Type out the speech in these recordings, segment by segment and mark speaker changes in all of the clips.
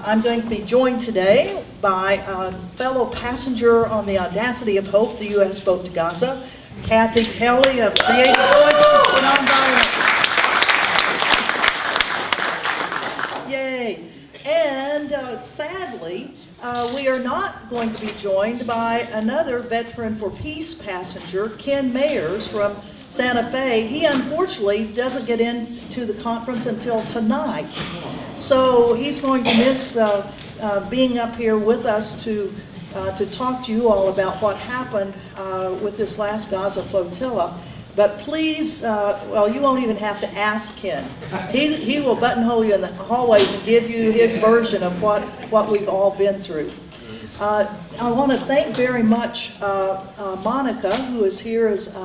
Speaker 1: I'm going to be joined today by a fellow passenger on the Audacity of Hope, the U.S. Vote to Gaza, Kathy Kelly of Creative Voices for Nonviolence. Yay! And sadly, we are not going to be joined by another Veteran for Peace passenger, Ken Mayers from Santa Fe. He unfortunately doesn't get into the conference until tonight. So he's going to miss being up here with us to talk to you all about what happened with this last Gaza Flotilla. But please, well, you won't even have to ask Ken. He will buttonhole you in the hallways and give you his version of what we've all been through. I want to thank very much Monica, who is here as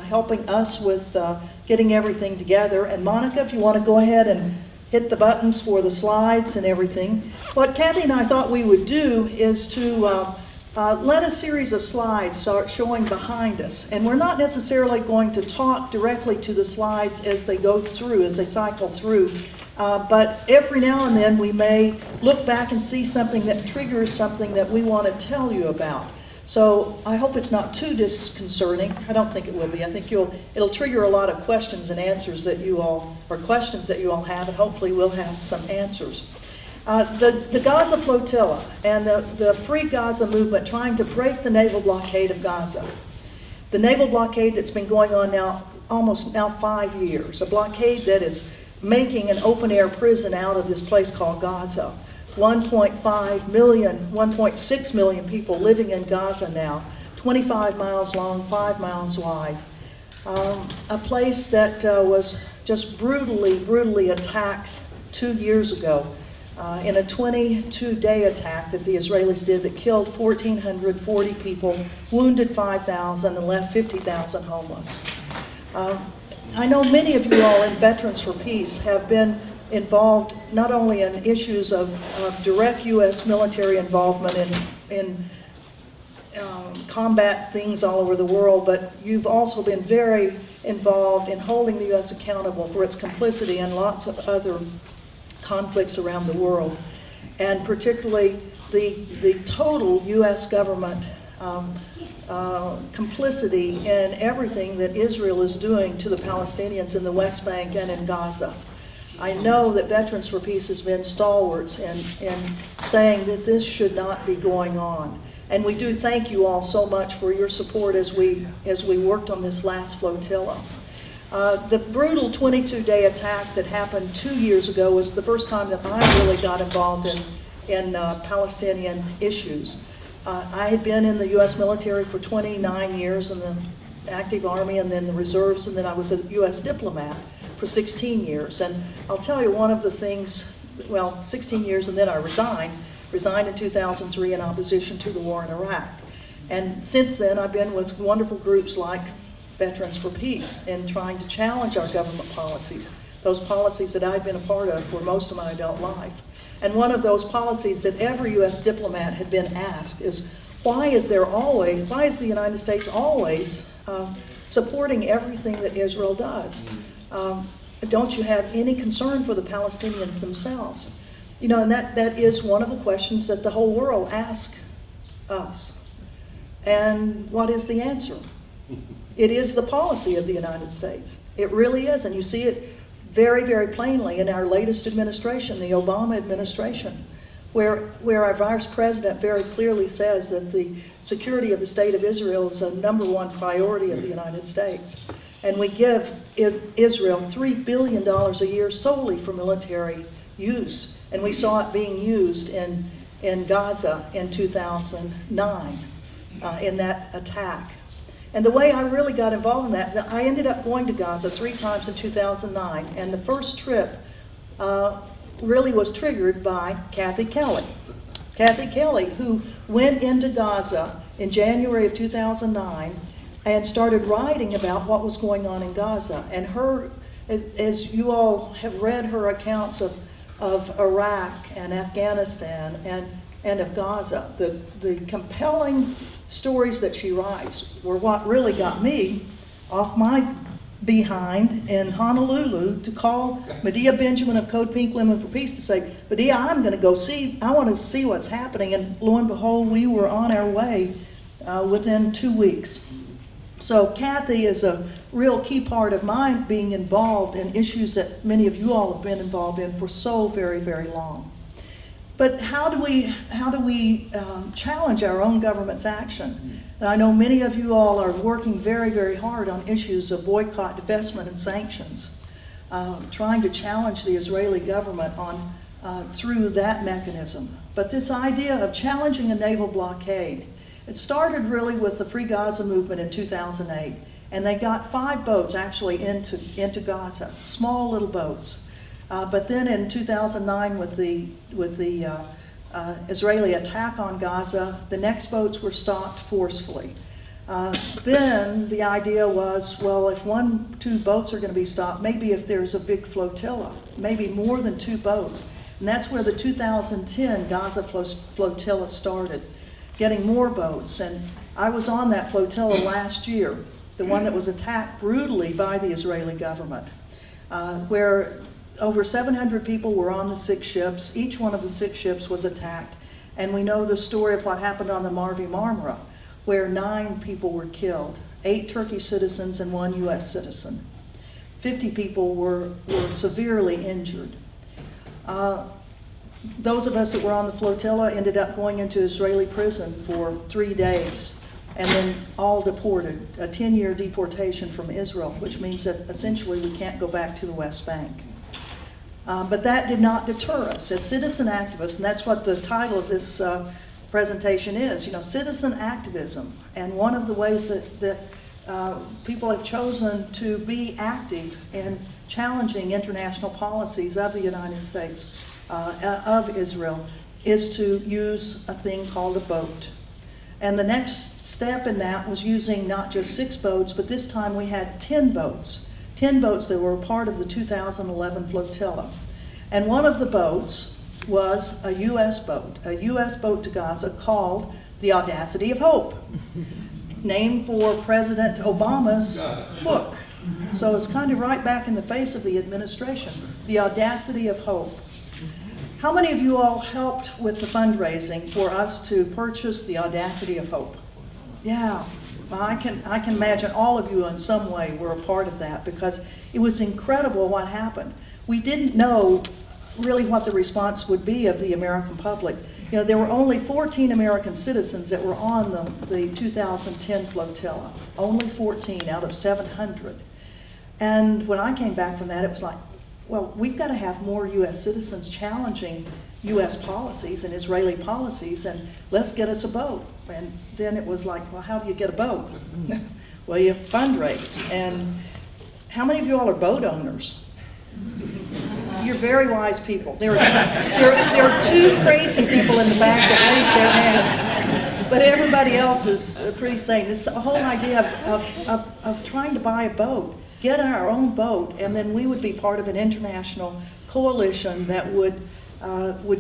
Speaker 1: helping us with getting everything together. And Monica, if you want to go ahead and hit the buttons for the slides and everything. What Kathy and I thought we would do is to let a series of slides start showing behind us. And we're not necessarily going to talk directly to the slides as they go through, as they cycle through. But every now and then we may look back and see something that triggers something that we want to tell you about. So I hope it's not too disconcerting. I don't think it will be. I think it'll trigger a lot of questions and answers that you all, or questions that you all have, and hopefully we'll have some answers. The Gaza Flotilla and the Free Gaza movement trying to break the naval blockade of Gaza. The naval blockade that's been going on now almost 5 years. A blockade that is making an open-air prison out of this place called Gaza. 1.5 million, 1.6 million people living in Gaza now, 25 miles long, 5 miles wide. A place that was just brutally attacked 2 years ago in a 22-day attack that the Israelis did that killed 1,440 people, wounded 5,000, and left 50,000 homeless. I know many of you all in Veterans for Peace have been involved not only in issues of direct U.S. military involvement in combat things all over the world, but you've also been very involved in holding the U.S. accountable for its complicity in lots of other conflicts around the world, and particularly the total U.S. government complicity in everything that Israel is doing to the Palestinians in the West Bank and in Gaza. I know that Veterans for Peace has been stalwarts in saying that this should not be going on. And we do thank you all so much for your support as we worked on this last flotilla. The brutal 22-day attack that happened 2 years ago was the first time that I really got involved in Palestinian issues. I had been in the U.S. military for 29 years in the active army and then the reserves, and then I was a U.S. diplomat for 16 years. And I'll tell you one of the things, well, 16 years and then I resigned in 2003 in opposition to the war in Iraq. And since then I've been with wonderful groups like Veterans for Peace in trying to challenge our government policies, those policies that I've been a part of for most of my adult life. And one of those policies that every U.S. diplomat had been asked is, why is the United States always supporting everything that Israel does? Don't you have any concern for the Palestinians themselves? You know, and that is one of the questions that the whole world asks us. And what is the answer? It is the policy of the United States. It really is, and you see it very, very plainly in our latest administration, the Obama administration, where our vice president very clearly says that the security of the state of Israel is a #1 priority of the United States. And we give Israel $3 billion a year solely for military use. And we saw it being used in Gaza in 2009 in that attack. And the way I really got involved in that, I ended up going to Gaza 3 times in 2009. And the first trip really was triggered by Kathy Kelly. Kathy Kelly, who went into Gaza in January of 2009 and started writing about what was going on in Gaza. And her, as you all have read her accounts of Iraq and Afghanistan and of Gaza, the compelling stories that she writes were what really got me off my behind in Honolulu to call Medea Benjamin of Code Pink Women for Peace to say, Medea, I'm going to go see, I want to see what's happening. And lo and behold, we were on our way within 2 weeks. So Kathy is a real key part of my being involved in issues that many of you all have been involved in for so very, very long. But how do we challenge our own government's action? And I know many of you all are working very, very hard on issues of boycott, divestment, and sanctions, trying to challenge the Israeli government on through that mechanism. But this idea of challenging a naval blockade, it started really with the Free Gaza movement in 2008, and they got 5 boats actually into Gaza, small little boats. But then in 2009, with the Israeli attack on Gaza, the next boats were stopped forcefully. Then the idea was, well, if 1-2 boats are going to be stopped, maybe if there's a big flotilla, maybe more than 2 boats. And that's where the 2010 Gaza Flotilla started, getting more boats. And I was on that flotilla last year, the one that was attacked brutally by the Israeli government, where over 700 people were on the 6 ships. Each one of the 6 ships was attacked. And we know the story of what happened on the Mavi Marmara, where 9 people were killed, 8 Turkish citizens and 1 US citizen. 50 people were severely injured. Those of us that were on the flotilla ended up going into Israeli prison for 3 days and then all deported, a 10-year deportation from Israel, which means that essentially we can't go back to the West Bank. But that did not deter us as citizen activists, and that's what the title of this presentation is, citizen activism. And one of the ways that people have chosen to be active in challenging international policies of the United States, of Israel, is to use a thing called a boat. And the next step in that was using not just 6 boats, but this time we had 10 boats. 10 boats that were part of the 2011 flotilla. And one of the boats was a U.S. boat to Gaza called the Audacity of Hope, named for President Obama's book. So it's kind of right back in the face of the administration, the Audacity of Hope. How many of you all helped with the fundraising for us to purchase the Audacity of Hope? Yeah. I can imagine all of you in some way were a part of that, because it was incredible what happened. We didn't know really what the response would be of the American public. There were only 14 American citizens that were on the 2010 flotilla, only 14 out of 700. And when I came back from that, it was like, well, we've got to have more U.S. citizens challenging U.S. policies and Israeli policies, and let's get us a boat. And then it was like, well, how do you get a boat? Well, you fundraise. And how many of you all are boat owners? You're very wise people. There are 2 crazy people in the back that raise their hands, but everybody else is pretty sane. This whole idea of trying to buy a boat, get our own boat, and then we would be part of an international coalition that would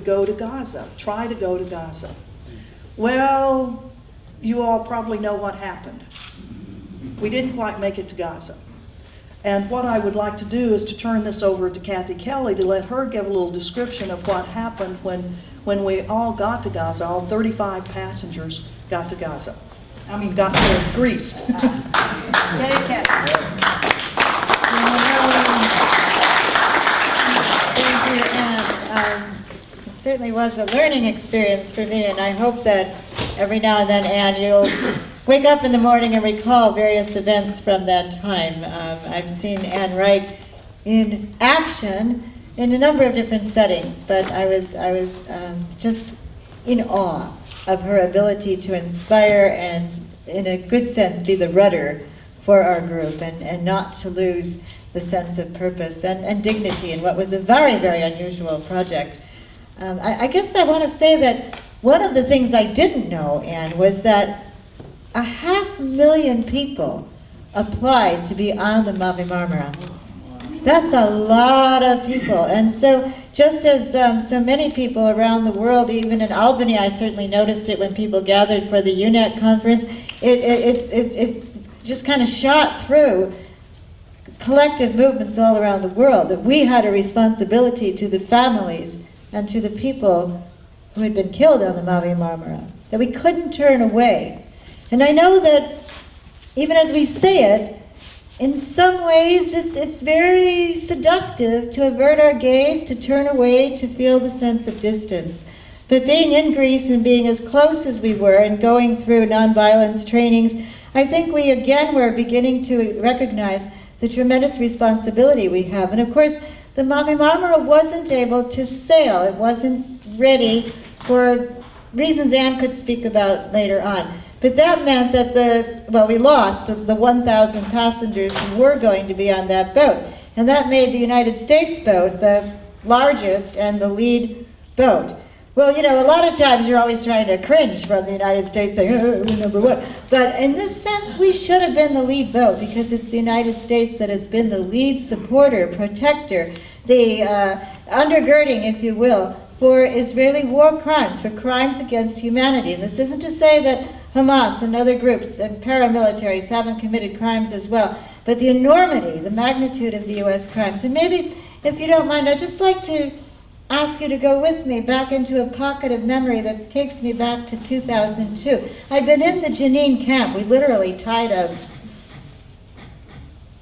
Speaker 1: go to Gaza, try to go to Gaza. Well, you all probably know what happened. We didn't quite make it to Gaza. And what I would like to do is to turn this over to Kathy Kelly to let her give a little description of what happened when we all got to Gaza, all 35 passengers got to Gaza. Got to Greece. Yay, Kathy.
Speaker 2: Thank you, Anne. It certainly was a learning experience for me, and I hope that every now and then, Anne, you'll wake up in the morning and recall various events from that time. I've seen Anne Wright in action in a number of different settings, but I was just in awe of her ability to inspire and, in a good sense, be the rudder for our group, and not to lose the sense of purpose and dignity in what was a very, very unusual project. I guess I want to say that one of the things I didn't know, Anne, was that 500,000 people applied to be on the Mavi Marmara. That's a lot of people. And so just as so many people around the world, even in Albany, I certainly noticed it when people gathered for the UNET conference, it just kind of shot through collective movements all around the world, that we had a responsibility to the families and to the people who had been killed on the Mavi Marmara, that we couldn't turn away. And I know that even as we say it, in some ways it's very seductive to avert our gaze, to turn away, to feel the sense of distance. But being in Greece and being as close as we were and going through nonviolence trainings, I think we again were beginning to recognize the tremendous responsibility we have. And of course, the Mavi Marmara wasn't able to sail. It wasn't ready for reasons Anne could speak about later on. But that meant that we lost the 1,000 passengers who were going to be on that boat. And that made the United States boat the largest and the lead boat. Well, you know, a lot of times you're always trying to cringe from the United States, saying, oh, we're number one. But in this sense, we should have been the lead boat, because it's the United States that has been the lead supporter, protector, the undergirding, if you will, for Israeli war crimes, for crimes against humanity. And this isn't to say that Hamas and other groups and paramilitaries haven't committed crimes as well, but the enormity, the magnitude of the U.S. crimes. And maybe, if you don't mind, I'd just like to ask you to go with me back into a pocket of memory that takes me back to 2002. I'd been in the Jenin camp. We literally tied a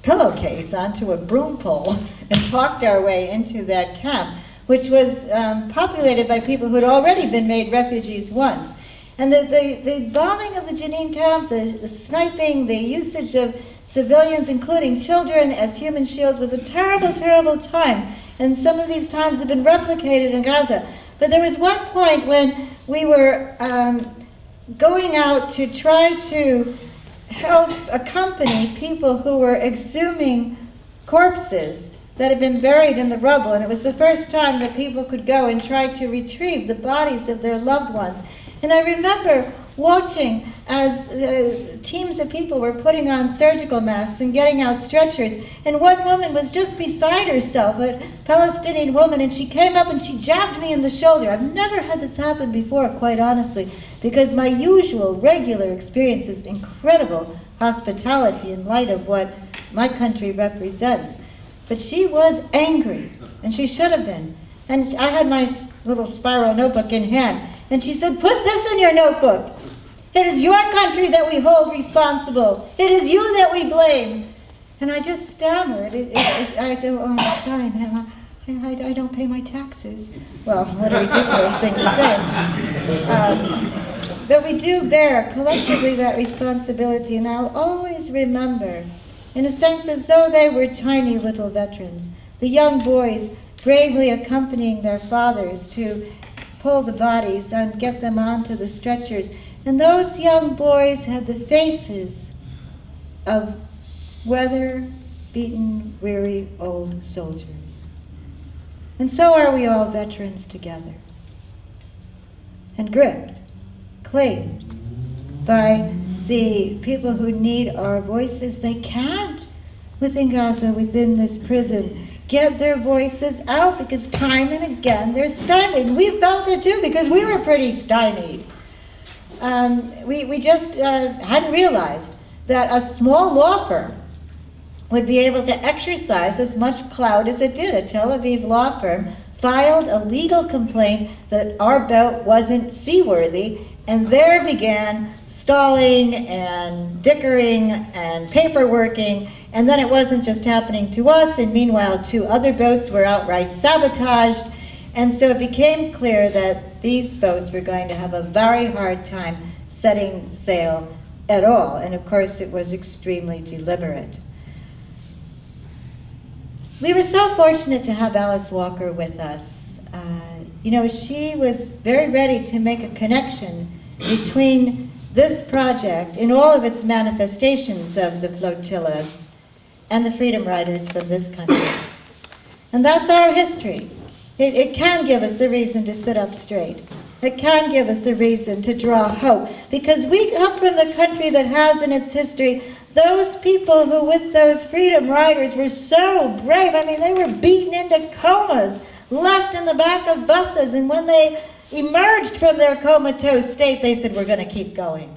Speaker 2: pillowcase onto a broom pole and talked our way into that camp, which was populated by people who had already been made refugees once. And the bombing of the Jenin camp, the sniping, the usage of civilians, including children, as human shields, was a terrible, terrible time. And some of these times have been replicated in Gaza. But there was one point when we were going out to try to help accompany people who were exhuming corpses that had been buried in the rubble. And it was the first time that people could go and try to retrieve the bodies of their loved ones. And I remember watching as teams of people were putting on surgical masks and getting out stretchers. And one woman was just beside herself, a Palestinian woman, and she came up and she jabbed me in the shoulder. I've never had this happen before, quite honestly, because my usual, regular experience is incredible hospitality in light of what my country represents. But she was angry, and she should have been. And I had my little spiral notebook in hand, and she said, "Put this in your notebook. It is your country that we hold responsible. It is you that we blame." And I just stammered. I said, "Oh, I'm sorry, ma'am. I don't pay my taxes." Well, what a ridiculous thing to say. But we do bear collectively that responsibility, and I'll always remember, in a sense as though they were tiny little veterans, the young boys bravely accompanying their fathers to pull the bodies and get them onto the stretchers. And those young boys had the faces of weather-beaten, weary old soldiers. And so are we all veterans together, and gripped, claimed by the people who need our voices. They can't, within Gaza, within this prison, get their voices out, because time and again they're stymied. We felt it too, because we were pretty stymied. We just hadn't realized that a small law firm would be able to exercise as much clout as it did. A Tel Aviv law firm filed a legal complaint that our boat wasn't seaworthy, and there began stalling and dickering and paperworking. And then it wasn't just happening to us, and meanwhile 2 other boats were outright sabotaged. And so it became clear that these boats were going to have a very hard time setting sail at all. And of course it was extremely deliberate. We were so fortunate to have Alice Walker with us. You know, she was very ready to make a connection between this project in all of its manifestations of the Flotillas and the freedom riders from this country. And that's our history. It can give us a reason to sit up straight. It can give us a reason to draw hope, because we come from the country that has in its history those people who, with those freedom riders, were so brave. I mean, they were beaten into comas, left in the back of buses, and when they emerged from their comatose state, they said, "We're going to keep going."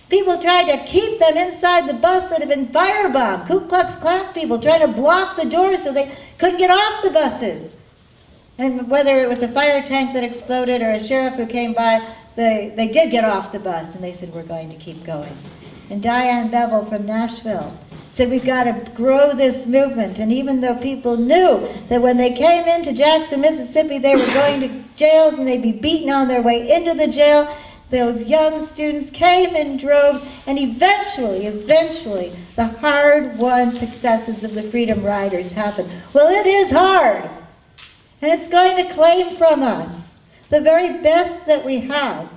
Speaker 2: People tried to keep them inside the bus that had been firebombed. Ku Klux Klan people trying to block the doors so they couldn't get off the buses. And whether it was a fire tank that exploded or a sheriff who came by, they did get off the bus, and they said, we're going to keep going. And Diane Bevel from Nashville said, we've got to grow this movement. And even though people knew that when they came into Jackson, Mississippi, they were going to jails and they'd be beaten on their way into the jail, those young students came in droves, and eventually, the hard-won successes of the Freedom Riders happened. Well, it is hard, and it's going to claim from us the very best that we have.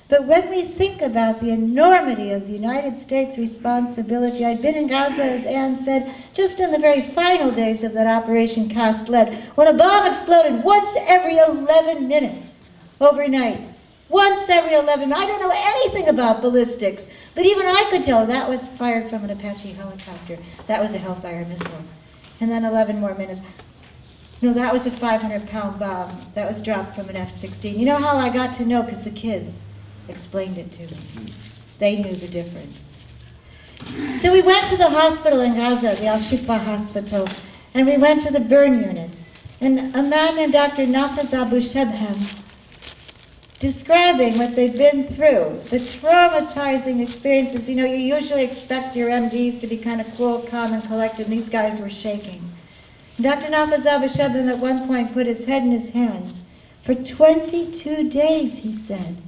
Speaker 2: But when we think about the enormity of the United States responsibility, I'd been in Gaza, as Ann said, just in the very final days of that Operation Cast Lead, when a bomb exploded once every 11 minutes overnight. Once every 11. I don't know anything about ballistics, but even I could tell that was fired from an Apache helicopter. That was a Hellfire missile. And then 11 more minutes. No, that was a 500-pound bomb. That was dropped from an F-16. You know how I got to know? Because the kids explained it to me. They knew the difference. So we went to the hospital in Gaza, the Al-Shifa hospital, and we went to the burn unit. And a man named Dr. Nafez Abu Shebhem, describing what they've been through, the traumatizing experiences. You know, you usually expect your MDs to be kind of cool, calm, and collected, and these guys were shaking. Dr. Nafez Abu Shebhem at one point put his head in his hands. For 22 days, he said,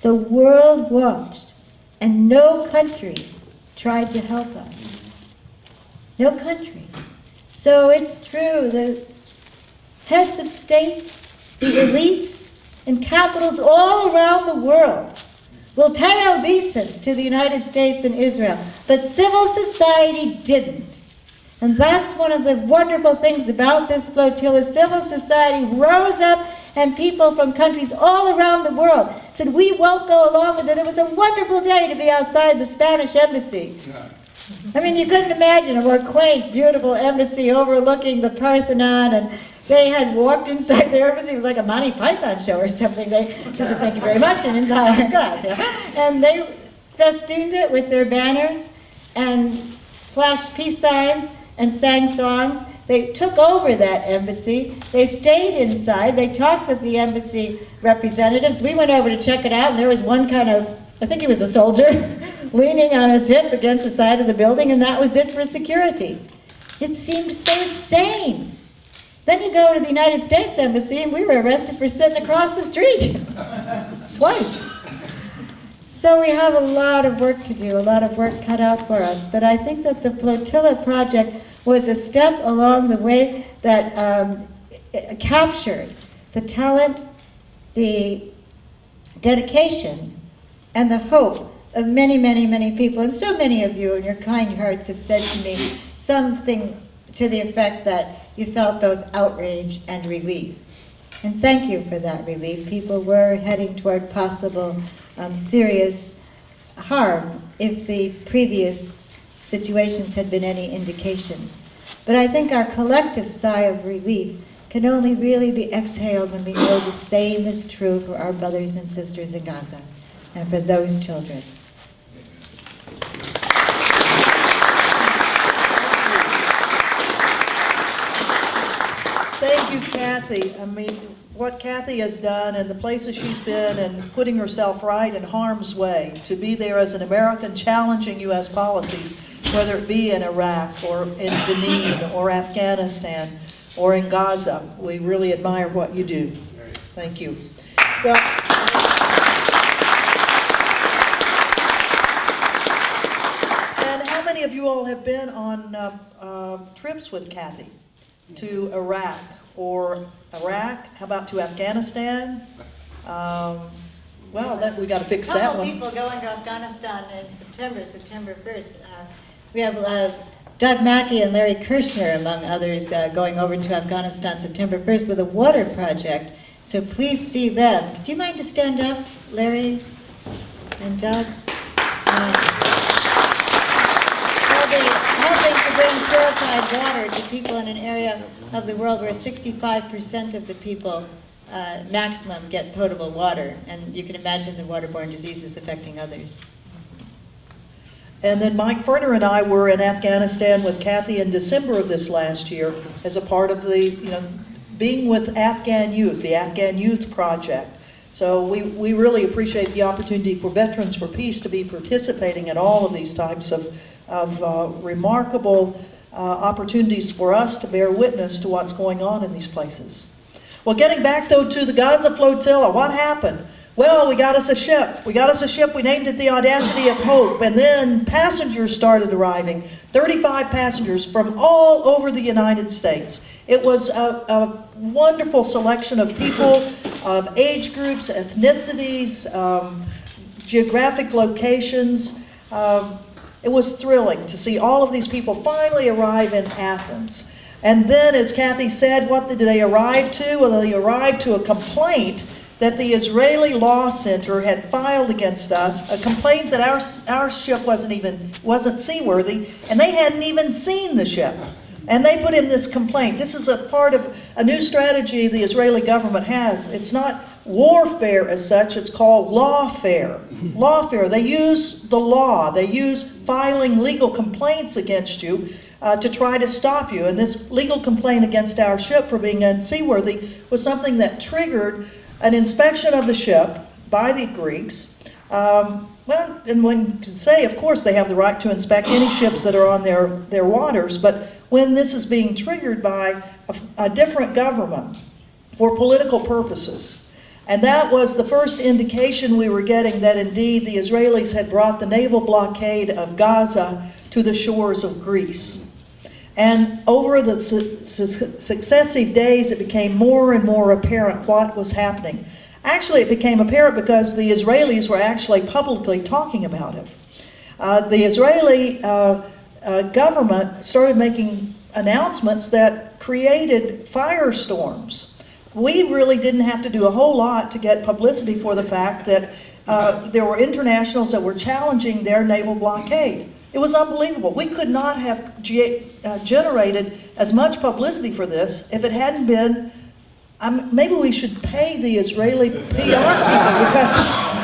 Speaker 2: the world watched, and no country tried to help us. No country. So it's true, the heads of state, the elites, in capitals all around the world will pay obeisance to the United States and Israel, but civil society didn't. And that's one of the wonderful things about this flotilla. Civil society rose up, and people from countries all around the world said, we won't go along with it. It was a wonderful day to be outside the Spanish embassy. I mean, you couldn't imagine a more quaint, beautiful embassy overlooking the Parthenon, and they had walked inside their embassy. It was like a Monty Python show or something. They just said, thank you very much, and inside our glass. And they festooned it with their banners and flashed peace signs and sang songs. They took over that embassy. They stayed inside. They talked with the embassy representatives. We went over to check it out, and there was one kind of, I think he was a soldier, leaning on his hip against the side of the building, and that was it for security. It seemed so sane. Then you go to the United States Embassy, and we were arrested for sitting across the street. Twice. So we have a lot of work to do, a lot of work cut out for us. But I think that the Flotilla project was a step along the way that captured the talent, the dedication, and the hope of many, many, many people. And so many of you in your kind hearts have said to me something to the effect that you felt both outrage and relief. And thank you for that relief. People were heading toward possible serious harm if the previous situations had been any indication. But I think our collective sigh of relief can only really be exhaled when we know the same is true for our brothers and sisters in Gaza and for those children.
Speaker 1: Thank you, Kathy. I mean, what Kathy has done and the places she's been and putting herself right in harm's way, to be there as an American challenging U.S. policies, whether it be in Iraq or in Benin or Afghanistan or in Gaza. We really admire what you do. Thank you. Well, and how many of you all have been on trips with Kathy to Iraq? Or Iraq? How about to Afghanistan? Well, we got to fix that one.
Speaker 2: People going to Afghanistan in September 1st. We have Doug Mackey and Larry Kirshner, among others, going over to Afghanistan September 1st with a water project. So please see them. Do you mind to stand up, Larry and Doug? Helping to bring purified water to people in an area of the world where 65% of the people maximum get potable water. And you can imagine the waterborne diseases affecting others.
Speaker 1: And then Mike Ferner and I were in Afghanistan with Kathy in December of this last year as a part of the, being with Afghan youth, the Afghan Youth Project. So we really appreciate the opportunity for Veterans for Peace to be participating in all of these types of remarkable opportunities for us to bear witness to what's going on in these places. Well, getting back though to the Gaza Flotilla, what happened? Well, we got us a ship. We named it the Audacity of Hope, and then passengers started arriving, 35 passengers from all over the United States. It was a wonderful selection of people, of age groups, ethnicities, geographic locations. It was thrilling to see all of these people finally arrive in Athens. And then, as Kathy said, what did they arrive to? Well, they arrived to a complaint that the Israeli Law Center had filed against us, a complaint that our ship wasn't seaworthy, and they hadn't even seen the ship. And they put in this complaint. This is a part of a new strategy the Israeli government has. It's not warfare as such, it's called lawfare. Lawfare, they use the law. They use filing legal complaints against you to try to stop you. And this legal complaint against our ship for being unseaworthy was something that triggered an inspection of the ship by the Greeks. Well, and one can say, of course, they have the right to inspect any ships that are on their waters, but when this is being triggered by a different government for political purposes. And that was the first indication we were getting that indeed the Israelis had brought the naval blockade of Gaza to the shores of Greece. And over the successive days, it became more and more apparent what was happening. Actually, it became apparent because the Israelis were actually publicly talking about it. The Israeli government started making announcements that created firestorms. We really didn't have to do a whole lot to get publicity for the fact that there were internationals that were challenging their naval blockade. It was unbelievable. We could not have generated as much publicity for this if it hadn't been. Maybe we should pay the Israeli PR people because,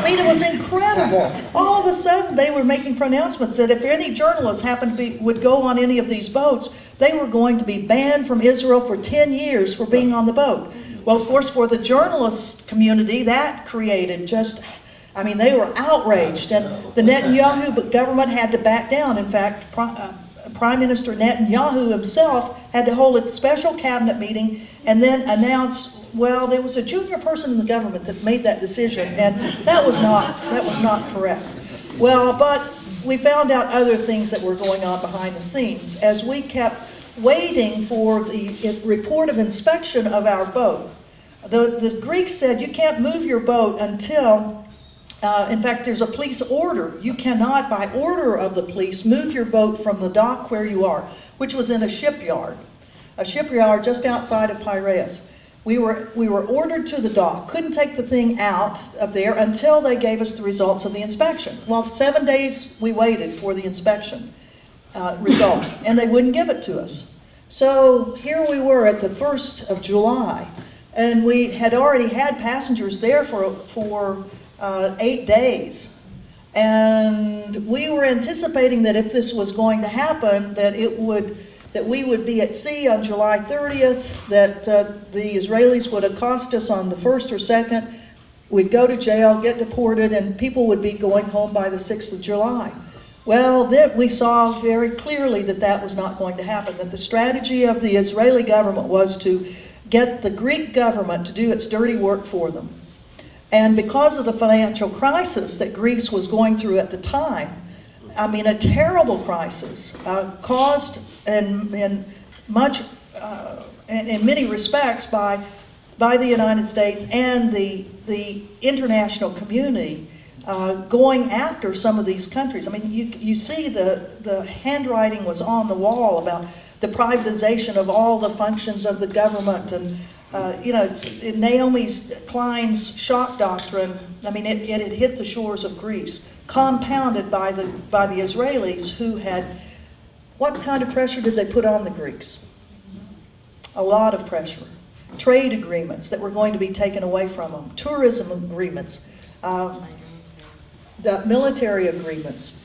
Speaker 1: it was incredible. All of a sudden, they were making pronouncements that if any journalists would go on any of these boats, they were going to be banned from Israel for 10 years for being on the boat. Well, of course, for the journalist community, that created they were outraged, and the Netanyahu government had to back down. In fact, Prime Minister Netanyahu himself had to hold a special cabinet meeting and then announce, well, there was a junior person in the government that made that decision, and that was not correct. Well, but we found out other things that were going on behind the scenes as we kept waiting for the report of inspection of our boat. The Greeks said you can't move your boat until in fact, there's a police order. You cannot, by order of the police, move your boat from the dock where you are, which was in a shipyard just outside of Piraeus. We were ordered to the dock, couldn't take the thing out of there until they gave us the results of the inspection. Well, 7 days we waited for the inspection results, and they wouldn't give it to us. So here we were at the 1st of July, and we had already had passengers there for 8 days. And we were anticipating that if this was going to happen, that we would be at sea on July 30th, that the Israelis would accost us on the 1st or 2nd, we'd go to jail, get deported, and people would be going home by the 6th of July. Well, then we saw very clearly that that was not going to happen, that the strategy of the Israeli government was to get the Greek government to do its dirty work for them. And because of the financial crisis that Greece was going through at the time, a terrible crisis caused in many respects by the United States and the international community going after some of these countries. You see the handwriting was on the wall about the privatization of all the functions of the government, and it's Naomi Klein's shock doctrine. It had hit the shores of Greece, compounded by the Israelis, who had, what kind of pressure did they put on the Greeks? A lot of pressure. Trade agreements that were going to be taken away from them, tourism agreements, the military agreements.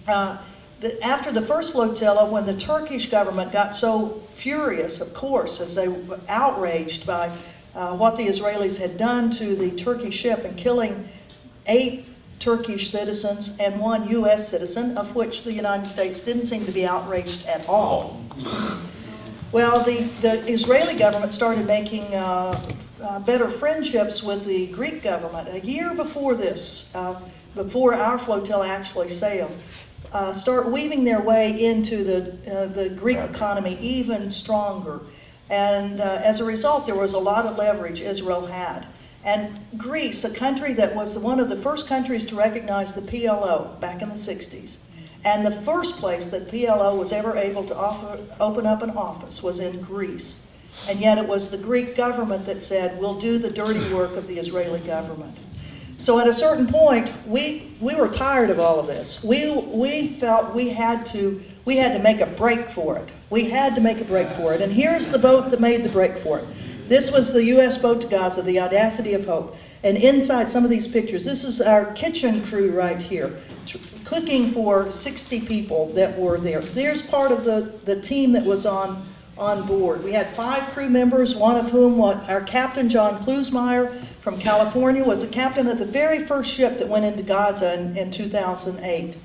Speaker 1: After the first flotilla, when the Turkish government got so furious, of course, as they were outraged by what the Israelis had done to the Turkish ship and killing 8 Turkish citizens and 1 U.S. citizen, of which the United States didn't seem to be outraged at all. Well, the Israeli government started making better friendships with the Greek government a year before this, before our flotilla actually sailed. Start weaving their way into the Greek economy even stronger. And as a result, there was a lot of leverage Israel had. And Greece, a country that was one of the first countries to recognize the PLO back in the 60s, and the first place that PLO was ever able to open up an office was in Greece. And yet it was the Greek government that said, we'll do the dirty work of the Israeli government. So at a certain point, we were tired of all of this. We felt we had to make a break for it. We had to make a break for it. And here's the boat that made the break for it. This was the U.S. boat to Gaza, the Audacity of Hope. And inside some of these pictures, this is our kitchen crew right here, cooking for 60 people that were there. There's part of the team that was on board. We had 5 crew members, one of whom, our captain, John Klusmeyer from California, was a captain of the very first ship that went into Gaza in 2008.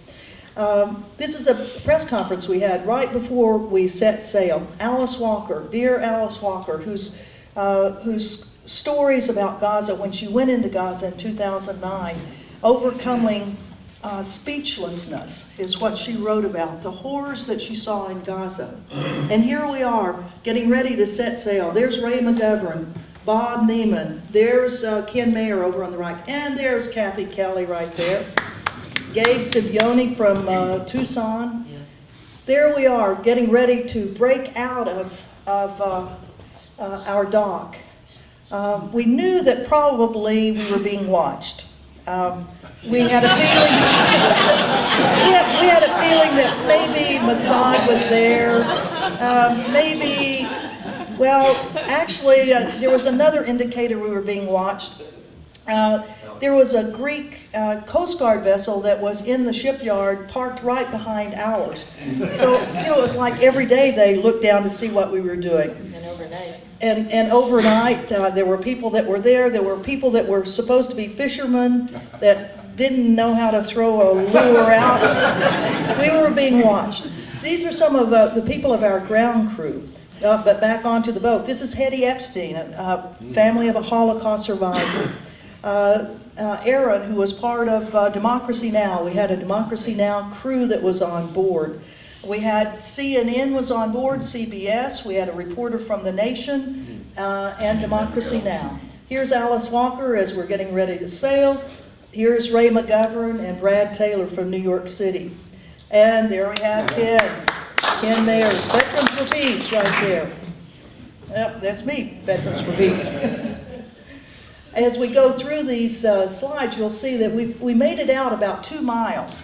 Speaker 1: This is a press conference we had right before we set sail. Alice Walker, dear Alice Walker, whose stories about Gaza when she went into Gaza in 2009, overcoming speechlessness is what she wrote about, the horrors that she saw in Gaza. And here we are, getting ready to set sail. There's Ray McGovern, Bob Neiman, there's Ken Mayer over on the right, and there's Kathy Kelly right there. Gabe Sibioni from Tucson. There we are, getting ready to break out of our dock. We knew that probably we were being watched. We had a feeling. we had a feeling that maybe Mossad was there. Maybe, well, actually, there was another indicator we were being watched. There was a Greek Coast Guard vessel that was in the shipyard, parked right behind ours. So, it was like every day they looked down to see what we were doing.
Speaker 2: And overnight.
Speaker 1: And overnight, there were people that were there. There were people that were supposed to be fishermen that didn't know how to throw a lure out. We were being watched. These are some of the people of our ground crew. But back onto the boat. This is Hetty Epstein, a family of a Holocaust survivor. Aaron, who was part of Democracy Now! We had a Democracy Now! Crew that was on board. We had CNN was on board, CBS. We had a reporter from The Nation and Democracy Now! Here's Alice Walker as we're getting ready to sail. Here's Ray McGovern and Brad Taylor from New York City. And there we have Ken Mayers, Veterans for Peace right there. Yep, that's me, Veterans for Peace. As we go through these slides, you'll see that we made it out about 2 miles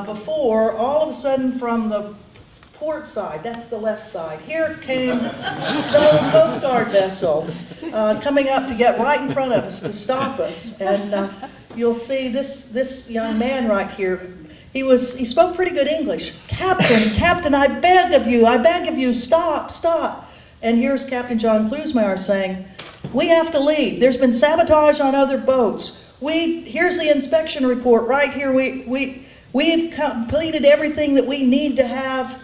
Speaker 1: before, all of a sudden from the port side, that's the left side, here came the Coast Guard vessel coming up to get right in front of us to stop us. And you'll see this young man right here. He spoke pretty good English. Captain, I beg of you, stop. And here's Captain John Klusmeyer saying, we have to leave. There's been sabotage on other boats. Here's the inspection report right here. We've completed everything that we need to have.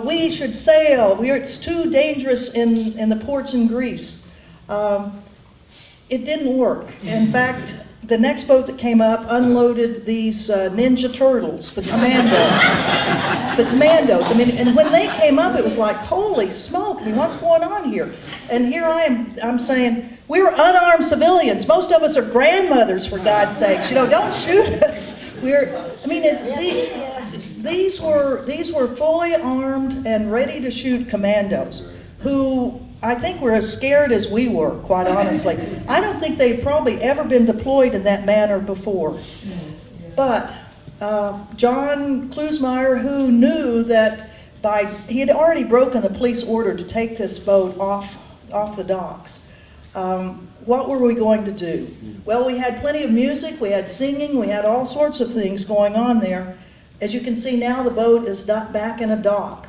Speaker 1: We should sail. It's too dangerous in the ports in Greece. It didn't work. In fact, the next boat that came up unloaded these Ninja Turtles, the commandos. The commandos. I mean, and when they came up, it was like, holy smoke, I mean, what's going on here? And here I'm saying, we're unarmed civilians. Most of us are grandmothers, for God's sakes. Don't shoot us. These were fully armed and ready to shoot commandos who I think were as scared as we were, quite honestly. I don't think they've probably ever been deployed in that manner before. But John Klusmeyer, who knew that he had already broken a police order to take this boat off the docks. What were we going to do? Well, we had plenty of music, we had singing, we had all sorts of things going on there. As you can see now, the boat is back in a dock.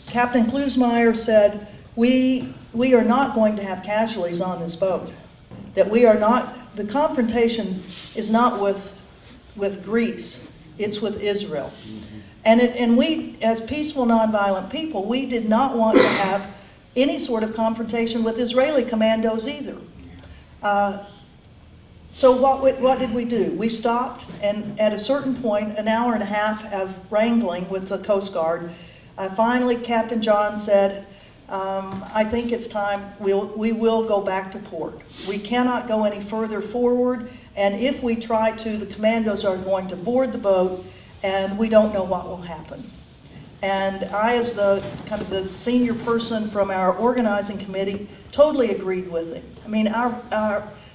Speaker 1: Captain Klusmeyer said, we are not going to have casualties on this boat. That we are not, the confrontation is not with Greece, it's with Israel. And we, as peaceful, nonviolent people, we did not want to have any sort of confrontation with Israeli commandos either. So what did we do? We stopped, and at a certain point, an hour and a half of wrangling with the Coast Guard, finally Captain John said, I think it's time, we will go back to port. We cannot go any further forward, and if we try to, the commandos are going to board the boat, and we don't know what will happen. And I, as the kind of the senior person from our organizing committee, totally agreed with him. I mean,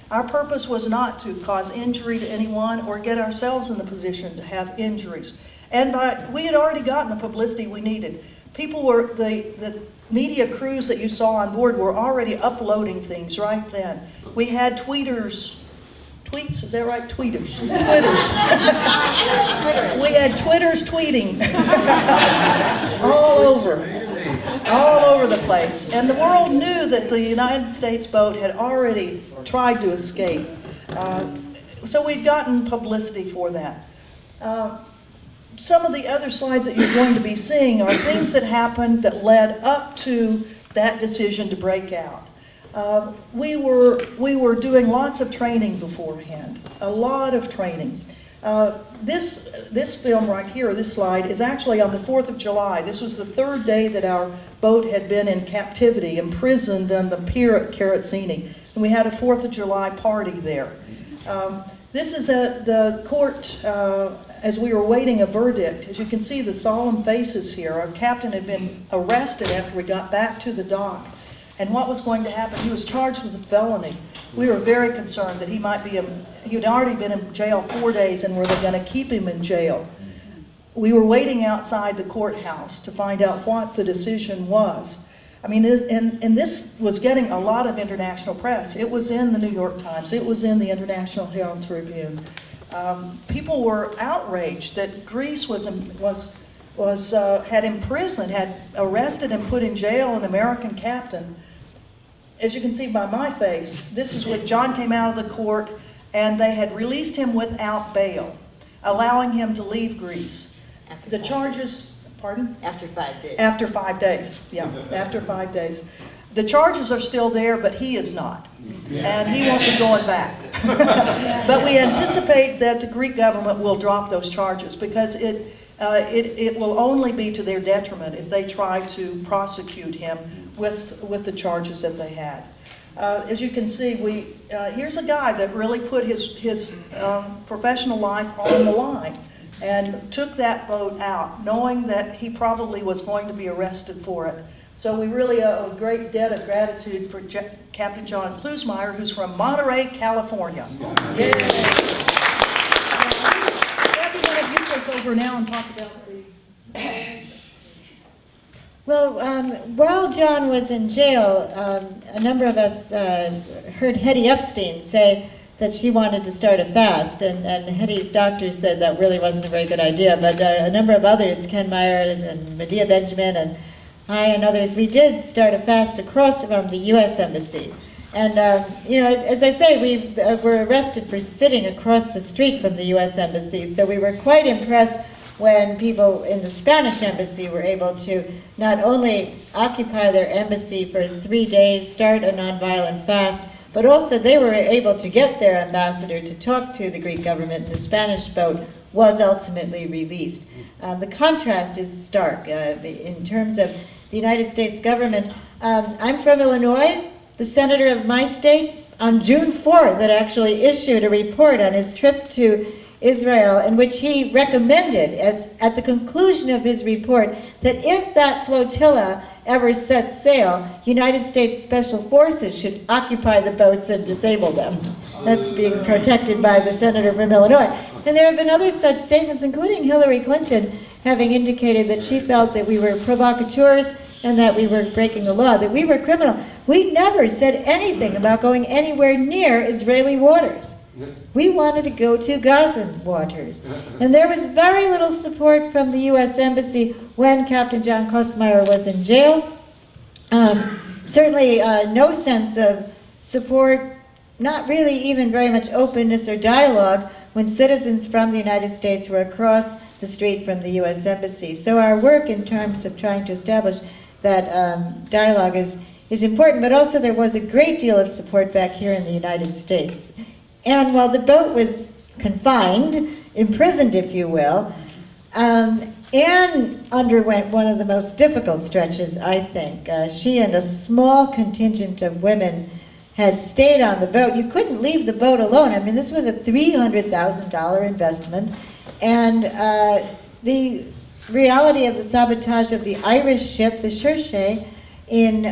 Speaker 1: our purpose was not to cause injury to anyone or get ourselves in the position to have injuries. And we had already gotten the publicity we needed. People were, the media crews that you saw on board were already uploading things right then. We had tweets, is that right? Twitters. We had Twitters tweeting all over the place. And the world knew that the United States boat had already tried to escape. So we'd gotten publicity for that. Some of the other slides that you're going to be seeing are things that happened that led up to that decision to break out. We were doing lots of training beforehand, a lot of training. This film right here, this slide, is actually on the 4th of July. This was the third day that our boat had been in captivity, imprisoned on the pier at Karatsini. And we had a 4th of July party there. This is at the court as we were waiting a verdict. As you can see, the solemn faces here. Our captain had been arrested after we got back to the dock. And what was going to happen? He was charged with a felony. We were very concerned that he might be, he had already been in jail 4 days, and were they going to keep him in jail? We were waiting outside the courthouse to find out what the decision was. I mean, and this was getting a lot of international press. It was in the New York Times. It was in the International Herald Tribune. People were outraged that Greece had imprisoned, had arrested and put in jail an American captain. As you can see by my face, this is when John came out of the court, and they had released him without bail, allowing him to leave Greece. The charges, pardon?
Speaker 2: After 5 days.
Speaker 1: After 5 days, yeah, after 5 days. The charges are still there, but he is not, and he won't be going back. But we anticipate that the Greek government will drop those charges, because it will only be to their detriment if they try to prosecute him with the charges that they had. As you can see, here's a guy that really put his professional life on the line and took that boat out, knowing that he probably was going to be arrested for it. So we really owe a great debt of gratitude for Captain John Klusmeyer, who's from Monterey, California. Yay! You take over now and talk about the...
Speaker 2: Well, while John was in jail, a number of us heard Hetty Epstein say that she wanted to start a fast, and Hetty's doctor said that really wasn't a very good idea, but a number of others, Ken Myers and Medea Benjamin and I and others, we did start a fast across from the U.S. Embassy. And, you know, as I say, we were arrested for sitting across the street from the U.S. Embassy, so we were quite impressed when people in the Spanish embassy were able to not only occupy their embassy for 3 days, start a nonviolent fast, but also they were able to get their ambassador to talk to the Greek government, and the Spanish boat was ultimately released. The contrast is stark in terms of the United States government. I'm from Illinois. The senator of my state, on June 4th, that actually issued a report on his trip to Israel, in which he recommended, at the conclusion of his report, that if that flotilla ever set sail, United States Special Forces should occupy the boats and disable them. That's being protected by the senator from Illinois. And there have been other such statements, including Hillary Clinton, having indicated that she felt that we were provocateurs and that we were breaking the law, that we were criminal. We never said anything about going anywhere near Israeli waters. We wanted to go to Gazan waters. And there was very little support from the U.S. Embassy when Captain John Kosmeyer was in jail. Certainly no sense of support, not really even very much openness or dialogue when citizens from the United States were across the street from the U.S. Embassy. So our work in terms of trying to establish that dialogue is important, but also there was a great deal of support back here in the United States. And while the boat was confined, imprisoned if you will, Anne underwent one of the most difficult stretches, I think. She and a small contingent of women had stayed on the boat. You couldn't leave the boat alone. I mean, this was a $300,000 investment. And the reality of the sabotage of the Irish ship, the Cherche, in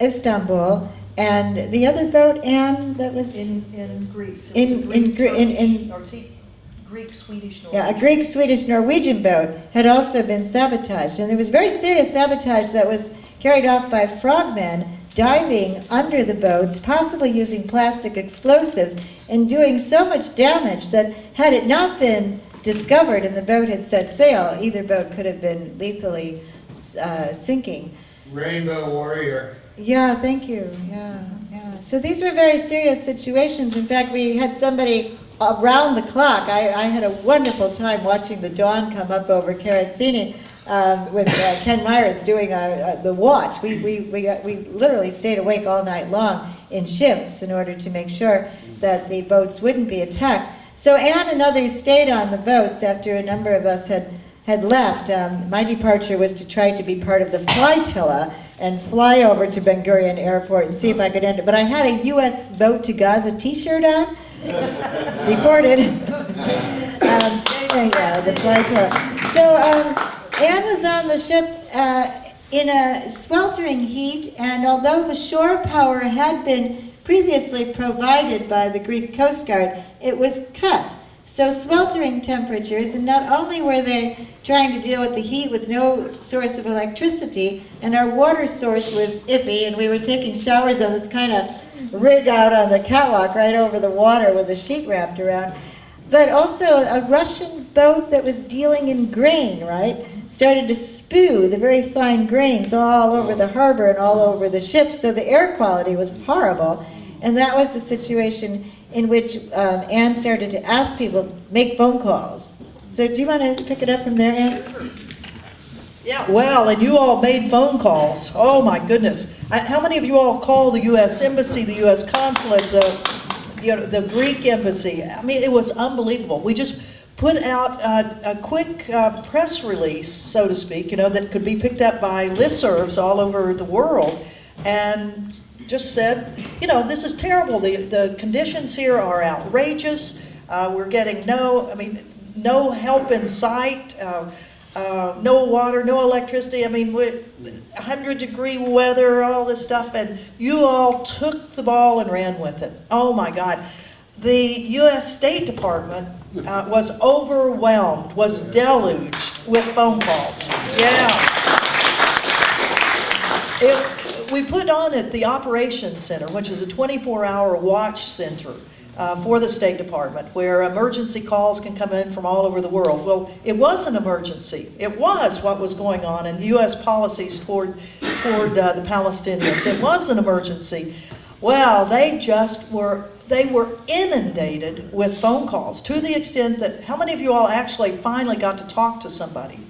Speaker 2: Istanbul, and the other boat, Anne, that was
Speaker 1: in Greece. Greek, Swedish, Norwegian.
Speaker 2: Yeah, a Greek, Swedish, Norwegian boat had also been sabotaged, and there was very serious sabotage that was carried out by frogmen diving under the boats, possibly using plastic explosives, and doing so much damage that had it not been discovered and the boat had set sail, either boat could have been lethally sinking.
Speaker 3: Rainbow Warrior.
Speaker 2: Yeah, thank you. Yeah. So these were very serious situations. In fact, we had somebody around the clock. I had a wonderful time watching the dawn come up over Karatsini with Ken Myers doing the watch. We literally stayed awake all night long in shifts in order to make sure that the boats wouldn't be attacked. So Anne and others stayed on the boats after a number of us had left. My departure was to try to be part of the flotilla and fly over to Ben Gurion Airport and see if I could end it. But I had a U.S. boat to Gaza t-shirt on. Deported. The flotilla. So Anne was on the ship in a sweltering heat, and although the shore power had been previously provided by the Greek Coast Guard, it was cut. So sweltering temperatures, and not only were they trying to deal with the heat with no source of electricity, and our water source was iffy, and we were taking showers on this kind of rig out on the catwalk right over the water with a sheet wrapped around, but also a Russian boat that was dealing in grain, right, started to spew the very fine grains all over the harbor and all over the ship, so the air quality was horrible, and that was the situation in which Anne started to ask people, make phone calls. So do you want to pick it up from there, Anne?
Speaker 1: Yeah, well, and you all made phone calls. Oh my goodness. How many of you all called the U.S. Embassy, the U.S. Consulate, the Greek Embassy? I mean, it was unbelievable. We just put out a quick press release, so to speak, that could be picked up by listservs all over the world, and just said, this is terrible. The conditions here are outrageous. We're getting no help in sight. No water, no electricity. 100-degree weather, all this stuff, and you all took the ball and ran with it. Oh my God. The U.S. State Department was overwhelmed, was deluged with phone calls. Yeah. We put on it the Operations Center, which is a 24-hour watch center for the State Department, where emergency calls can come in from all over the world. Well, it was an emergency. It was what was going on in U.S. policies toward the Palestinians. It was an emergency. Well, they were inundated with phone calls, to the extent that, how many of you all actually finally got to talk to somebody?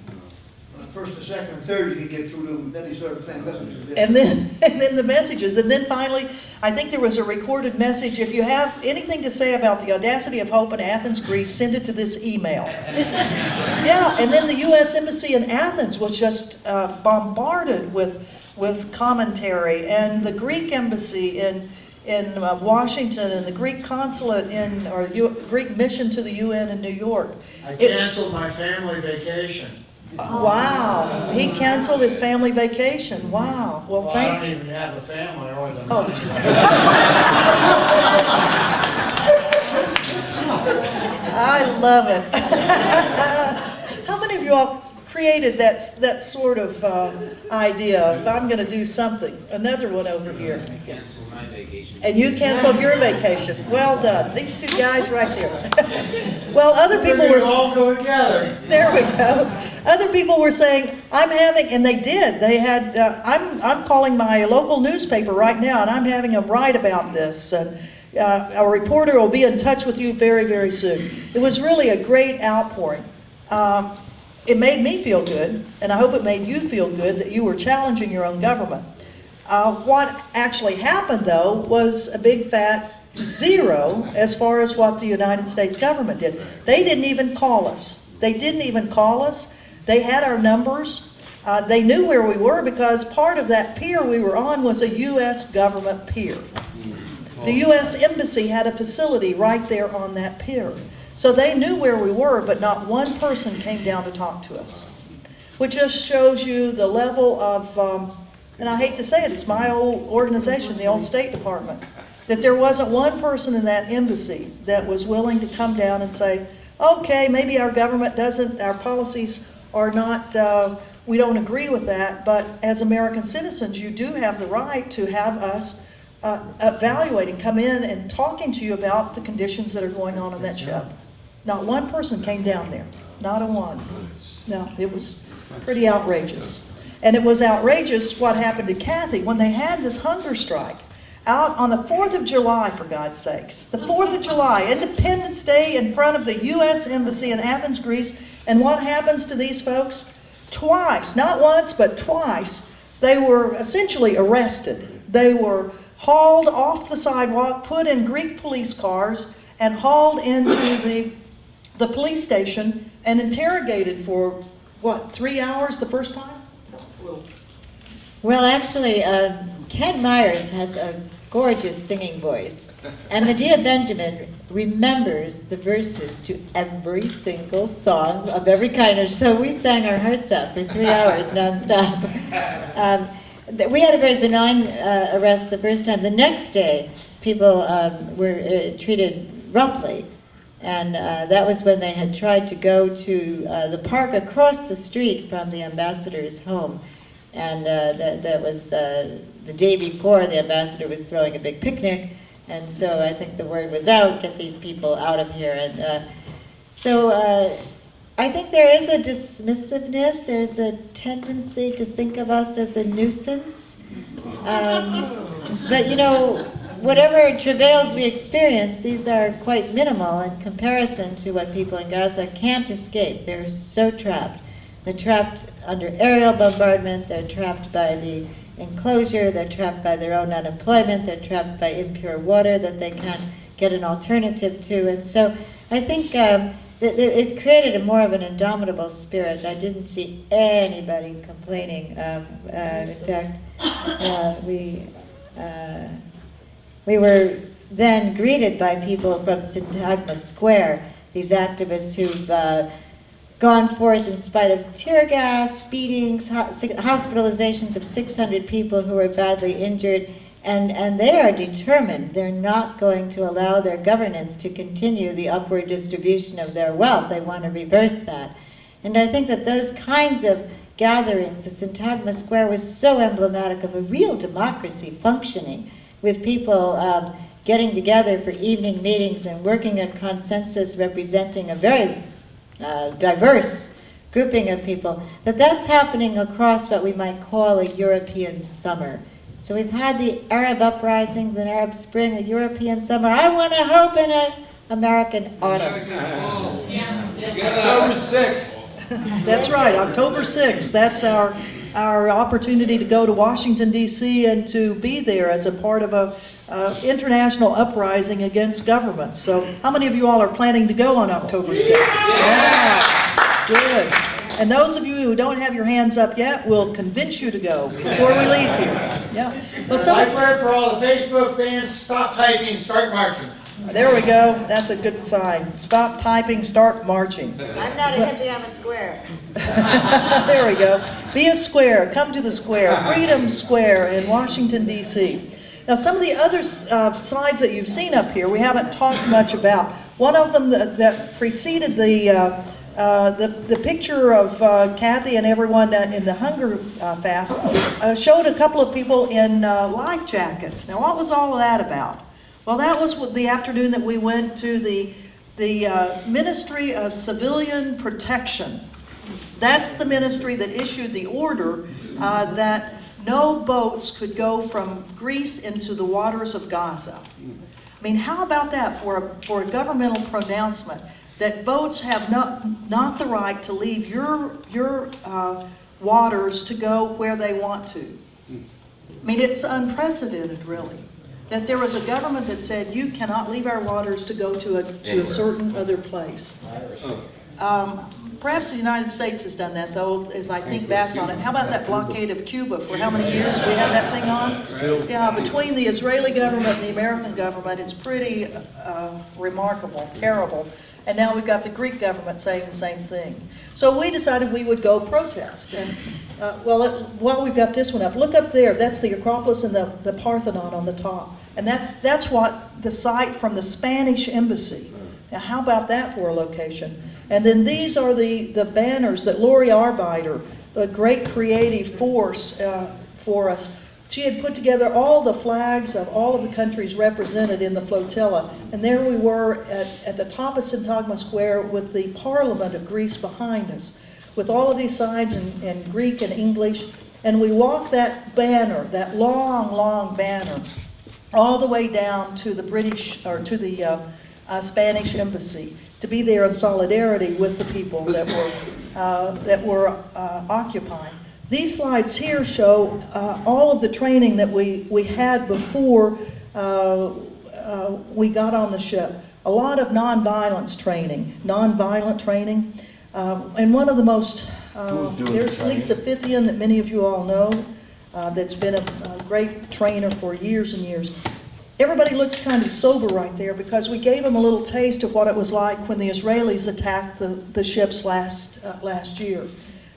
Speaker 4: First, the second, and third, you can get through to them, then you sort of send messages.
Speaker 1: And then the messages. And then finally, I think there was a recorded message. If you have anything to say about the Audacity of Hope in Athens, Greece, send it to this email. Yeah, and then the U.S. Embassy in Athens was just bombarded with commentary. And the Greek Embassy in Washington, and the Greek Consulate Greek mission to the UN in New York.
Speaker 3: I canceled my family vacation.
Speaker 1: Wow, he canceled his family vacation. Wow. Well,
Speaker 3: I don't even have a family or the
Speaker 1: Oh.
Speaker 3: money.
Speaker 1: I love it. How many of you all created that sort of idea of I'm going to do something. Another one over here.
Speaker 5: Cancel my vacation.
Speaker 1: And you canceled your vacation. Well done. These two guys right there. Well, other people
Speaker 3: We
Speaker 1: were...
Speaker 3: all go together.
Speaker 1: There we go. Other people were saying, I'm having, and they did. They had, I'm calling my local newspaper right now, and I'm having them write about this. And a reporter will be in touch with you very, very soon. It was really a great outpouring. It made me feel good, and I hope it made you feel good that you were challenging your own government. What actually happened, though, was a big fat zero as far as what the United States government did. They didn't even call us. They didn't even call us. They had our numbers. They knew where we were because part of that pier we were on was a U.S. government pier. The U.S. Embassy had a facility right there on that pier. So they knew where we were, but not one person came down to talk to us. Which just shows you the level of, and I hate to say it, it's my old organization, the old State Department, that there wasn't one person in that embassy that was willing to come down and say, okay, maybe our government doesn't, our policies are not, we don't agree with that, but as American citizens, you do have the right to have us evaluating, come in and talking to you about the conditions that are going on that ship. Not one person came down there, not a one. No, it was pretty outrageous. And it was outrageous what happened to Kathy when they had this hunger strike out on the 4th of July, for God's sakes. The 4th of July, Independence Day, in front of the U.S. Embassy in Athens, Greece. And what happens to these folks? Twice, not once, but twice, they were essentially arrested. They were hauled off the sidewalk, put in Greek police cars, and hauled into the police station and interrogated for, what, 3 hours the first time?
Speaker 2: Well, actually, Ken Myers has a gorgeous singing voice, and Medea Benjamin remembers the verses to every single song of every kind. So we sang our hearts out for 3 hours nonstop. We had a very benign arrest the first time. The next day, people were treated roughly, and that was when they had tried to go to the park across the street from the ambassador's home. And that was the day before the ambassador was throwing a big picnic, and so I think the word was out, get these people out of here. And so I think there is a dismissiveness, there's a tendency to think of us as a nuisance. But you know, whatever travails we experience, these are quite minimal in comparison to what people in Gaza can't escape. They're so trapped. They're trapped under aerial bombardment, they're trapped by the enclosure, they're trapped by their own unemployment, they're trapped by impure water that they can't get an alternative to. And so I think it created a more of an indomitable spirit. I didn't see anybody complaining. In fact, we were then greeted by people from Syntagma Square, these activists who've gone forth in spite of tear gas, beatings, hospitalizations of 600 people who were badly injured, and they are determined. They're not going to allow their governance to continue the upward distribution of their wealth. They want to reverse that. And I think that those kinds of gatherings, the Syntagma Square was so emblematic of a real democracy functioning, with people getting together for evening meetings and working on consensus representing a very diverse grouping of people, that's happening across what we might call a European summer. So we've had the Arab uprisings and Arab Spring, a European summer. I want to hope in an American autumn.
Speaker 5: October 6th.
Speaker 1: That's right, October 6th. That's our opportunity to go to Washington, D.C. and to be there as a part of a international uprising against government. So how many of you all are planning to go on October 6th? Yeah. Good. And those of you who don't have your hands up yet, we'll convince you to go before we leave here. Yeah. Well,
Speaker 3: Like word for all the Facebook fans, stop typing, start marching.
Speaker 1: there we go. That's a good sign. Stop typing, start marching.
Speaker 2: I'm not a hippie, I'm a square.
Speaker 1: There we go. Be a square. Come to the square. Freedom Square in Washington, D.C. Now, some of the other slides that you've seen up here, we haven't talked much about. One of them that preceded the The picture of Kathy and everyone in the hunger fast showed a couple of people in life jackets. Now, what was all of that about? Well, that was the afternoon that we went to the Ministry of Civilian Protection. That's the ministry that issued the order that no boats could go from Greece into the waters of Gaza. I mean, how about that for a governmental pronouncement that boats have not the right to leave your waters to go where they want to? I mean, it's unprecedented, really, that there was a government that said you cannot leave our waters to go to a certain other place. Perhaps the United States has done that, though, as I think back on it. How about that blockade of Cuba? For how many years we had that thing on? Yeah, between the Israeli government and the American government, it's pretty remarkable, terrible. And now we've got the Greek government saying the same thing. So we decided we would go protest. And while we've got this one up, look up there. That's the Acropolis and the Parthenon on the top. And that's what the site from the Spanish embassy. Now, how about that for a location? And then these are the banners that Lori Arbeiter, a great creative force for us, she had put together all the flags of all of the countries represented in the flotilla. And there we were at the top of Syntagma Square with the Parliament of Greece behind us, with all of these signs in Greek and English. And we walked that banner, that long, long banner, all the way down to the British, or to the Spanish embassy, to be there in solidarity with the people that were occupying. These slides here show all of the training that we had before we got on the ship. A lot of nonviolent training, and one of the most, there's Lisa Fithian that many of you all know, that's been a great trainer for years and years. Everybody looks kind of sober right there because we gave them a little taste of what it was like when the Israelis attacked the ships last year.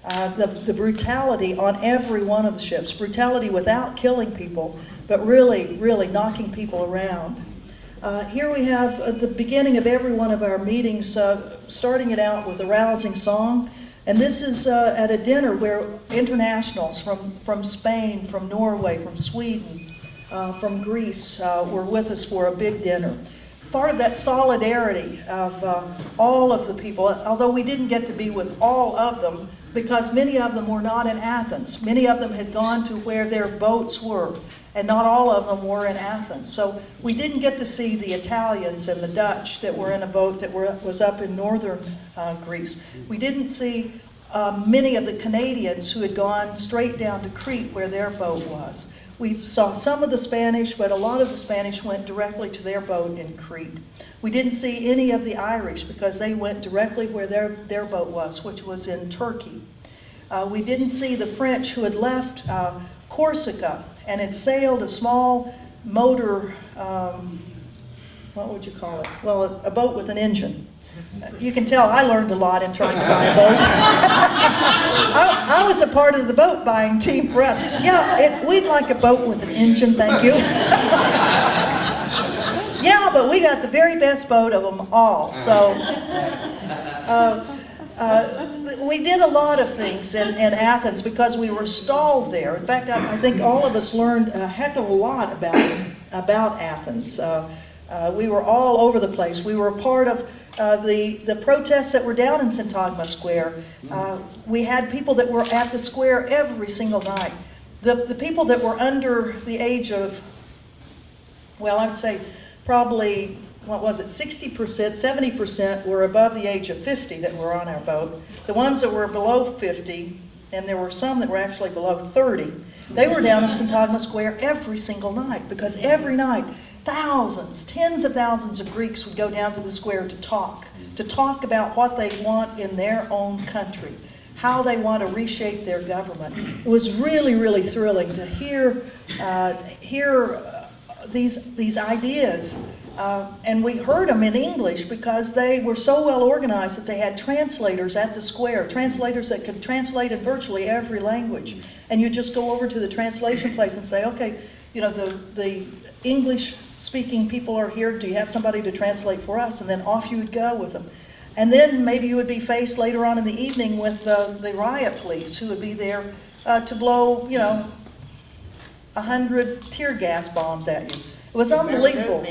Speaker 1: The brutality on every one of the ships, brutality without killing people, but really, really knocking people around. Here we have the beginning of every one of our meetings, starting it out with a rousing song. And this is at a dinner where internationals from Spain, from Norway, from Sweden, from Greece were with us for a big dinner. Part of that solidarity of all of the people, although we didn't get to be with all of them because many of them were not in Athens. Many of them had gone to where their boats were, and not all of them were in Athens. So we didn't get to see the Italians and the Dutch that were in a boat that was up in northern Greece. We didn't see many of the Canadians who had gone straight down to Crete where their boat was. We saw some of the Spanish, but a lot of the Spanish went directly to their boat in Crete. We didn't see any of the Irish because they went directly where their boat was, which was in Turkey. We didn't see the French who had left Corsica and had sailed a small motor, what would you call it? Well, a boat with an engine. You can tell I learned a lot in trying to buy a boat. I was a part of the boat buying team for us. Yeah, we'd like a boat with an engine, thank you. Yeah, but we got the very best boat of them all. So we did a lot of things in Athens because we were stalled there. In fact, I think all of us learned a heck of a lot about Athens. We were all over the place. We were a part of the protests that were down in Syntagma Square. We had people that were at the square every single night. The people that were under the age of, well, I would say probably, what was it, 60%, 70% were above the age of 50 that were on our boat. The ones that were below 50, and there were some that were actually below 30, they were down in Syntagma Square every single night, because every night thousands, tens of thousands of Greeks would go down to the square to talk about what they want in their own country, how they want to reshape their government. It was really, really thrilling to hear these ideas. And we heard them in English because they were so well organized that they had translators at the square, translators that could translate in virtually every language. And you just go over to the translation place and say, okay, you know, the English speaking people are here, do you have somebody to translate for us? And then off you would go with them. And then maybe you would be faced later on in the evening with the riot police who would be there to blow, 100 tear gas bombs at you. It was unbelievable.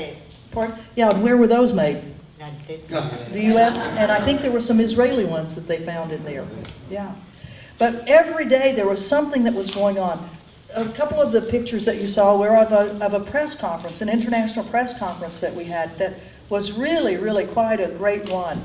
Speaker 1: Pardon? Yeah, and where were those made?
Speaker 2: United States.
Speaker 1: The U.S., and I think there were some Israeli ones that they found in there. Yeah. But every day there was something that was going on. A couple of the pictures that you saw were of a press conference, an international press conference that we had that was really, really quite a great one.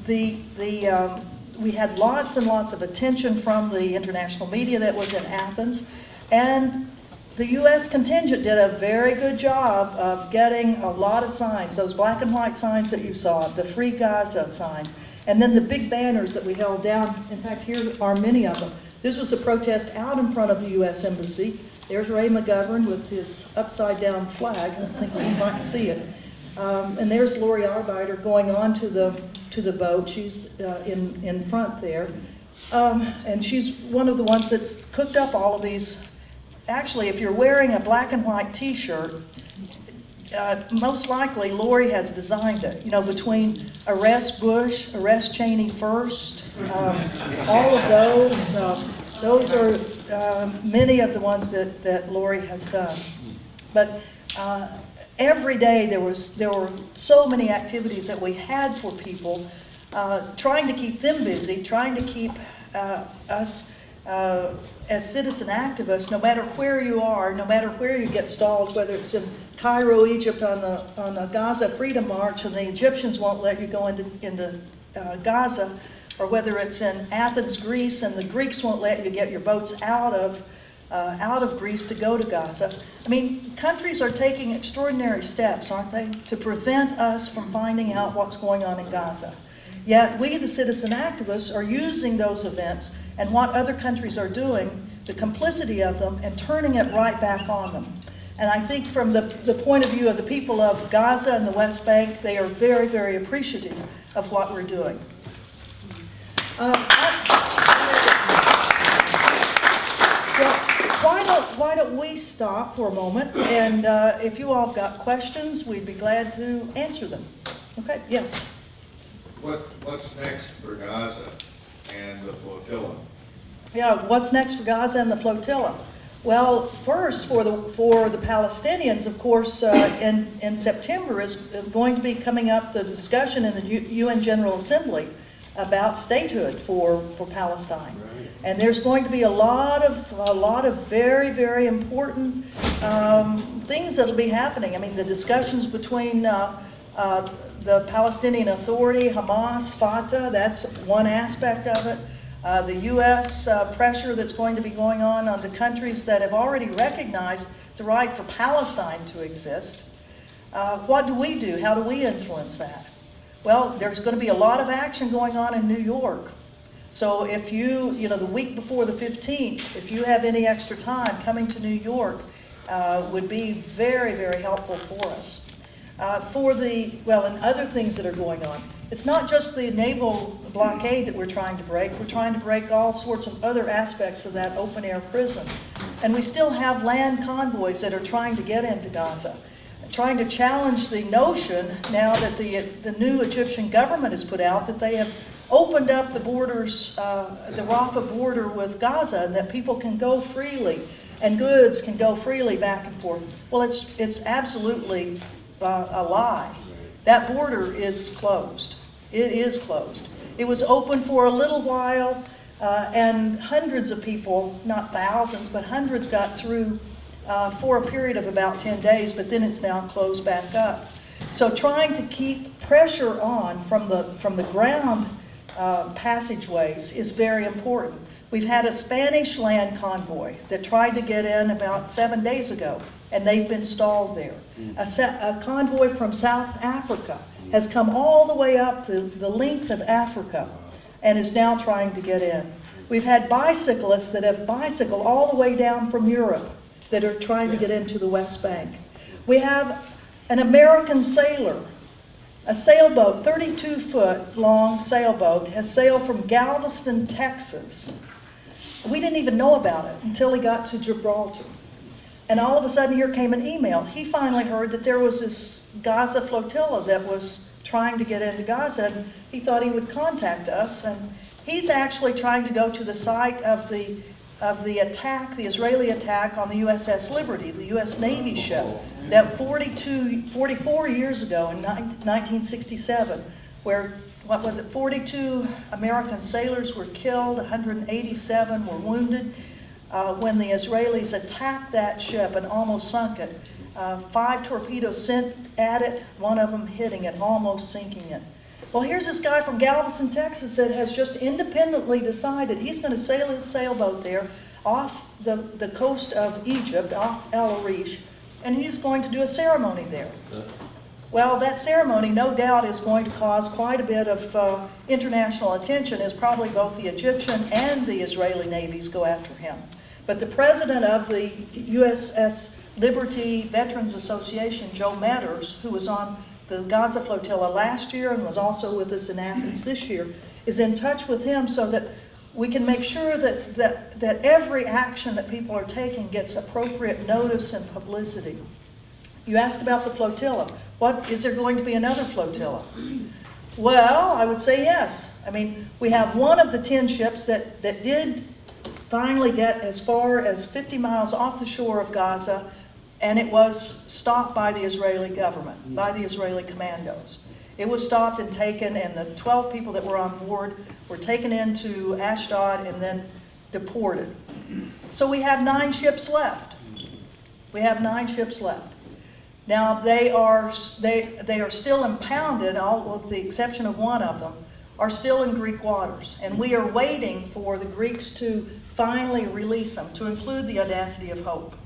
Speaker 1: We had lots and lots of attention from the international media that was in Athens, and the U.S. contingent did a very good job of getting a lot of signs, those black and white signs that you saw, the Free Gaza signs, and then the big banners that we held down. In fact, here are many of them. This was a protest out in front of the U.S. Embassy. There's Ray McGovern with his upside-down flag. I don't think you might see it. And there's Lori Arbeiter going on to the boat. She's in front there. And she's one of the ones that's cooked up all of these. Actually, if you're wearing a black and white t-shirt, most likely Lori has designed it. Between arrest Bush, arrest Cheney first, all of those are many of the ones that Lori has done. But every day there were so many activities that we had for people, trying to keep them busy, trying to keep us as citizen activists, no matter where you are, no matter where you get stalled, whether it's in Cairo, Egypt on the Gaza Freedom March and the Egyptians won't let you go into Gaza, or whether it's in Athens, Greece, and the Greeks won't let you get your boats out of Greece to go to Gaza. I mean, countries are taking extraordinary steps, aren't they, to prevent us from finding out what's going on in Gaza. Yet we, the citizen activists, are using those events and what other countries are doing, the complicity of them, and turning it right back on them. And I think from the point of view of the people of Gaza and the West Bank, they are very, very appreciative of what we're doing. Why don't we stop for a moment, and if you all have got questions, we'd be glad to answer them. Okay, yes?
Speaker 6: What's next for Gaza and the flotilla?
Speaker 1: Yeah, what's next for Gaza and the flotilla? Well, first, for the Palestinians, of course, in September is going to be coming up the discussion in the UN General Assembly about statehood for Palestine. Right. And there's going to be a lot of very, very important things that'll be happening. I mean, the discussions between the Palestinian Authority, Hamas, Fatah, that's one aspect of it. The U.S. Pressure that's going to be going on the countries that have already recognized the right for Palestine to exist. What do we do? How do we influence that? Well, there's going to be a lot of action going on in New York. So if the week before the 15th, if you have any extra time, coming to New York would be very, very helpful for us. And other things that are going on. It's not just the naval blockade that we're trying to break. We're trying to break all sorts of other aspects of that open-air prison. And we still have land convoys that are trying to get into Gaza, trying to challenge the notion now that the new Egyptian government has put out that they have opened up the borders, the Rafah border with Gaza, and that people can go freely and goods can go freely back and forth. Well, it's absolutely a lie. That border is closed. It is closed. It was open for a little while, and hundreds of people, not thousands, but hundreds got through for a period of about 10 days, but then it's now closed back up. So trying to keep pressure on from the ground passageways is very important. We've had a Spanish land convoy that tried to get in about 7 days ago, and they've been stalled there. A convoy from South Africa has come all the way up the length of Africa and is now trying to get in. We've had bicyclists that have bicycled all the way down from Europe that are trying to get into the West Bank. We have an American sailor, a sailboat, 32-foot long sailboat, has sailed from Galveston, Texas. We didn't even know about it until he got to Gibraltar. And all of a sudden here came an email. He finally heard that there was this Gaza Flotilla that was trying to get into Gaza, and he thought he would contact us, and he's actually trying to go to the site of the attack, the Israeli attack on the USS Liberty, the U.S. Navy ship, that 44 years ago in 1967, where, 42 American sailors were killed, 187 were wounded, when the Israelis attacked that ship and almost sunk it. 5 torpedoes sent at it, one of them hitting it, almost sinking it. Well, here's this guy from Galveston, Texas that has just independently decided he's going to sail his sailboat there off the coast of Egypt, off El Arish, and he's going to do a ceremony there. Well, that ceremony, no doubt, is going to cause quite a bit of international attention, as probably both the Egyptian and the Israeli navies go after him. But the president of the USS Liberty Veterans Association, Joe Metters, who was on the Gaza Flotilla last year and was also with us in Athens this year, is in touch with him so that we can make sure that every action that people are taking gets appropriate notice and publicity. You asked about the flotilla. Is there going to be another flotilla? Well, I would say yes. I mean, we have one of the 10 ships that did finally get as far as 50 miles off the shore of Gaza, and it was stopped by the Israeli government, by the Israeli commandos. It was stopped and taken, and the 12 people that were on board were taken into Ashdod and then deported. So we have 9 ships left. We have 9 ships left. Now they are still impounded, all with the exception of one of them, are still in Greek waters, and we are waiting for the Greeks to finally release them, to include the Audacity of Hope.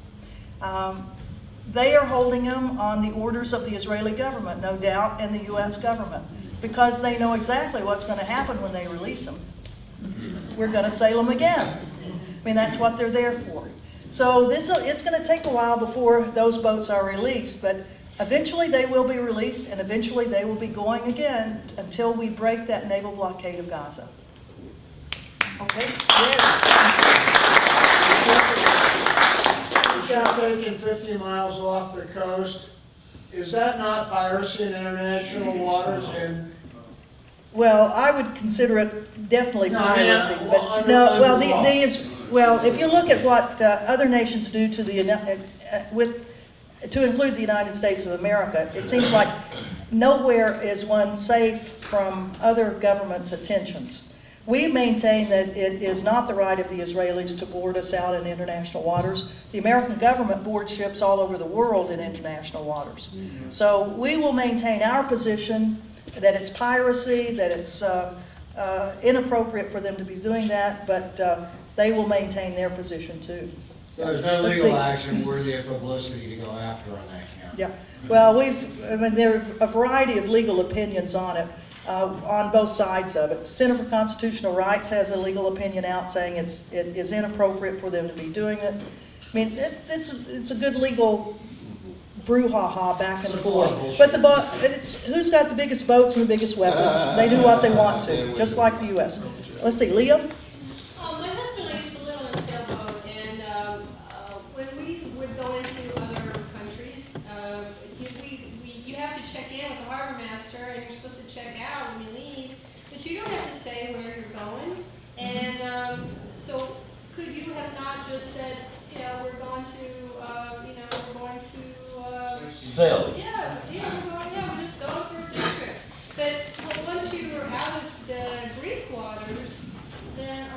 Speaker 1: They are holding them on the orders of the Israeli government, no doubt, and the U.S. government, because they know exactly what's going to happen when they release them. We're going to sail them again. I mean, that's what they're there for. So it's going to take a while before those boats are released, but eventually they will be released, and eventually they will be going again until we break that naval blockade of Gaza. Okay?
Speaker 3: Ship taken 50 miles off the coast. Is that not piracy in international waters? And
Speaker 1: well, I would consider it definitely piracy. Well, if you look at what other nations do to to include the United States of America, it seems like nowhere is one safe from other governments' attentions. We maintain that it is not the right of the Israelis to board us out in international waters. The American government boards ships all over the world in international waters. So we will maintain our position that it's piracy, that it's inappropriate for them to be doing that, but they will maintain their position too.
Speaker 3: there's no legal action worthy of publicity to go after on that count.
Speaker 1: Yeah. Well, there are a variety of legal opinions on it. On both sides of it. The Center for Constitutional Rights has a legal opinion out saying it is inappropriate for them to be doing it. I mean, it's a good legal brouhaha back and forth. But who's got the biggest boats and the biggest weapons? They do what they want to, just like the U.S. Let's see, Liam?
Speaker 7: My husband and I used to live on a sailboat, and when we would go into other countries, you have to check in with the harbor master, and you're supposed to check out when you leave, but you don't have to say where you're going. And so, could you have not just said, we're going to,
Speaker 3: Sail.
Speaker 7: we're just going for a trip. But once you were out of the Greek waters, then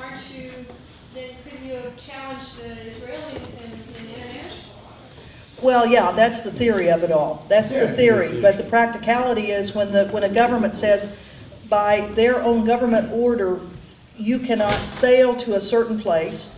Speaker 7: couldn't you have challenged the Israelis in international waters?
Speaker 1: Well, yeah, that's the theory of it all. That's the theory. But the practicality is when a government says, by their own government order, you cannot sail to a certain place.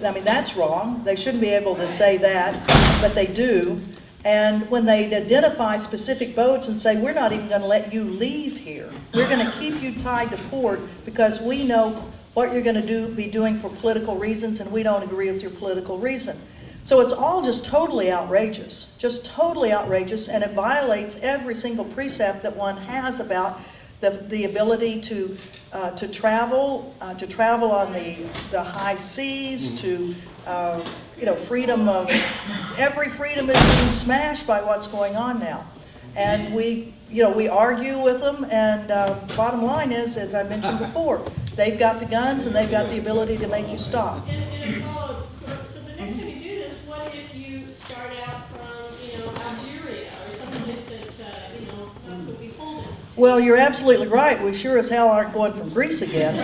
Speaker 1: I mean, that's wrong. They shouldn't be able to say that, but they do. And when they identify specific boats and say, we're not even going to let you leave here. We're going to keep you tied to port because we know what you're going to be doing for political reasons, and we don't agree with your political reason. So it's all just totally outrageous, and it violates every single precept that one has about the ability to travel on the high seas, to every freedom is being smashed by what's going on now, and we you know, we argue with them, and bottom line is, as I mentioned before, they've got the guns and they've got the ability to make you stop.
Speaker 7: And follow, so the next time you do this, what if you start out from, you know, Algeria or someplace that's, you know, not so beholden?
Speaker 1: Well, you're absolutely right. We sure as hell aren't going from Greece again.